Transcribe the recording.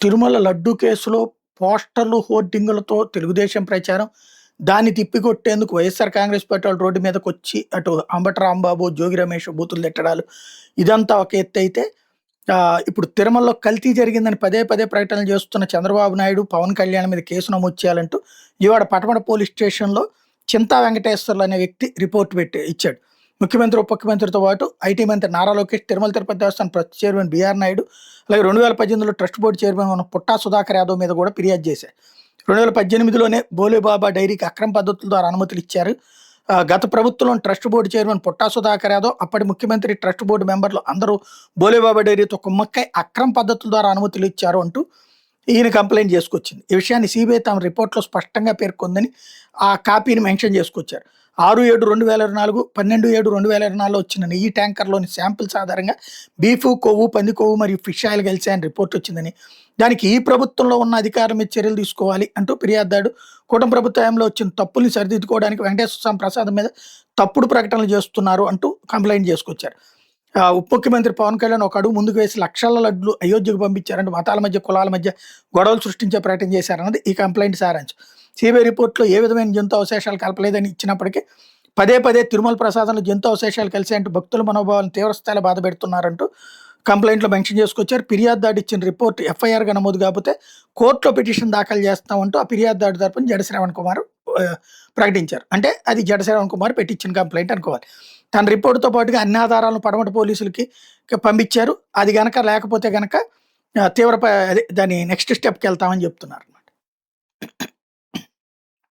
తిరుమల లడ్డు కేసులో పోస్టర్లు, హోర్డింగులతో తెలుగుదేశం ప్రచారం. దాన్ని తిప్పికొట్టేందుకు వైఎస్ఆర్ కాంగ్రెస్ పార్టీ వాళ్ళు రోడ్డు మీదకొచ్చి అటు అంబటి రాంబాబు, జోగి రమేష్ బూతులు తిట్టడాలు ఇదంతా ఒక ఎత్తైతే ఇప్పుడు తిరుమలలో కల్తీ జరిగిందని పదే పదే ప్రకటనలు చేస్తున్న చంద్రబాబు నాయుడు, పవన్ కళ్యాణ్ మీద కేసు నమోదు చేయాలంటూ ఇవాళ పటమట పోలీస్ స్టేషన్‌లో చింతా వెంకటేశ్వర్లు అనే వ్యక్తి రిపోర్ట్ ఇచ్చాడు. ముఖ్యమంత్రి, ఉప ముఖ్యమంత్రితో పాటు ఐటీ మంత్రి నారా లోకేష్, తిరుమల తిరుపతి దేవస్థానం ట్రస్ట్ చైర్మన్ బీఆర్ నాయుడు, అలాగే 2018లో ట్రస్ట్ బోర్డు చైర్మన్ ఉన్న పుట్టా సుధాకర్ యాదవ్ మీద కూడా ఫిర్యాదు చేశారు. 2018లోనే బోలేబాబా డైరీకి అక్రమ పద్ధతుల ద్వారా అనుమతులు ఇచ్చారు. గత ప్రభుత్వంలో ట్రస్ట్ బోర్డు చైర్మన్ పుట్టా సుధాకర్ యాదవ్, అప్పటి ముఖ్యమంత్రి, ట్రస్ట్ బోర్డు మెంబర్లు అందరూ బోలేబాబా డైరీతో కుమ్మక్కై అక్రమ పద్ధతుల ద్వారా అనుమతులు ఇచ్చారు అంటూ ఈయన కంప్లైంట్ చేసుకొచ్చింది. ఈ విషయాన్ని సిబిఐ తమ రిపోర్ట్లో స్పష్టంగా పేర్కొందని ఆ కాపీని మెన్షన్ చేసుకొచ్చారు. 6/7/2024, 12/7/2024లో వచ్చిన నెయ్యి ట్యాంకర్లోని శాంపిల్స్ ఆధారంగా బీఫ్, కొవ్వు, పంది కొవ్వు మరియు ఫిష్ ఆయిల్ కలిసాయని రిపోర్ట్ వచ్చిందని, దానికి ఈ ప్రభుత్వంలో ఉన్న అధికారుల మీద చర్యలు తీసుకోవాలి అంటూ ఫిర్యాదుదారుడు కూటమి ప్రభుత్వంలో వచ్చిన తప్పుల్ని సరిదిద్దుకోవడానికి వెంకటేశ్వర స్వామి ప్రసాదం మీద తప్పుడు ప్రకటనలు చేస్తున్నారు అంటూ కంప్లైంట్ చేసుకొచ్చారు. ఉప ముఖ్యమంత్రి పవన్ కళ్యాణ్ ఒక అడుగు ముందుకు వేసి లక్షల లడ్లు అయోధ్యకు పంపించారంటూ మతాల మధ్య, కులాల మధ్య గొడవలు సృష్టించే ప్రయత్నం చేశారన్నది ఈ కంప్లైంట్ సారాంశం. సిబిఐ రిపోర్ట్లో ఏ విధమైన జంతు అవశేషాలు కలపలేదని ఇచ్చినప్పటికీ పదే పదే తిరుమల ప్రసాదంలో జంతు అవశేషాలు కలిసాయంటూ భక్తుల మనోభావాలను తీవ్రస్థాయిలో బాధ పెడుతున్నారంటూ కంప్లైంట్లో మెన్షన్ చేసుకొచ్చారు. ఫిర్యాదుదారు ఇచ్చిన రిపోర్ట్ ఎఫ్ఐఆర్గా నమోదు కాకపోతే కోర్టులో పిటిషన్ దాఖలు చేస్తామంటూ ఆ ఫిర్యాదుదారు తరపున జడ శ్రవణ్ కుమార్ ప్రకటించారు. అంటే అది జడ శ్రవణ్ కుమార్ పెట్టించిన కంప్లైంట్ అనుకోవాలి. తన రిపోర్టుతో పాటుగా అన్ని ఆధారాలను పడమట పోలీసులకి పంపించారు. అది గనక లేకపోతే గనక తీవ్ర దాని నెక్స్ట్ స్టెప్కి వెళ్తామని చెప్తున్నారు అన్నమాట.